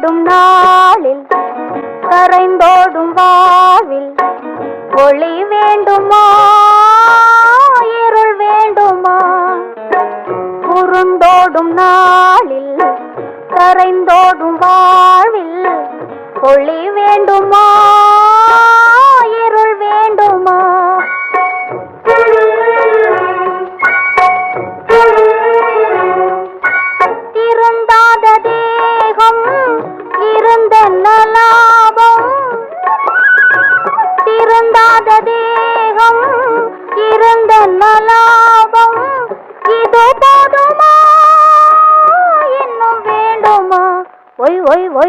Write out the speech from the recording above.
உருண்டோடும் நாளில் கரைந்தோடும் வாழ்வில் ஒளி வேண்டுமா இருள் வேண்டுமா? உருண்டோடும் நாளில் கரைந்தோடும் வாழ்வில் ஒளி வேண்டுமா இருள் வேண்டுமா? திருந்தாத தேகம் இருந்த லாபம், திருந்தாத தேகம் இருந்த லாபம், இது போதுமா இன்னும் வேண்டுமா? Y Y Y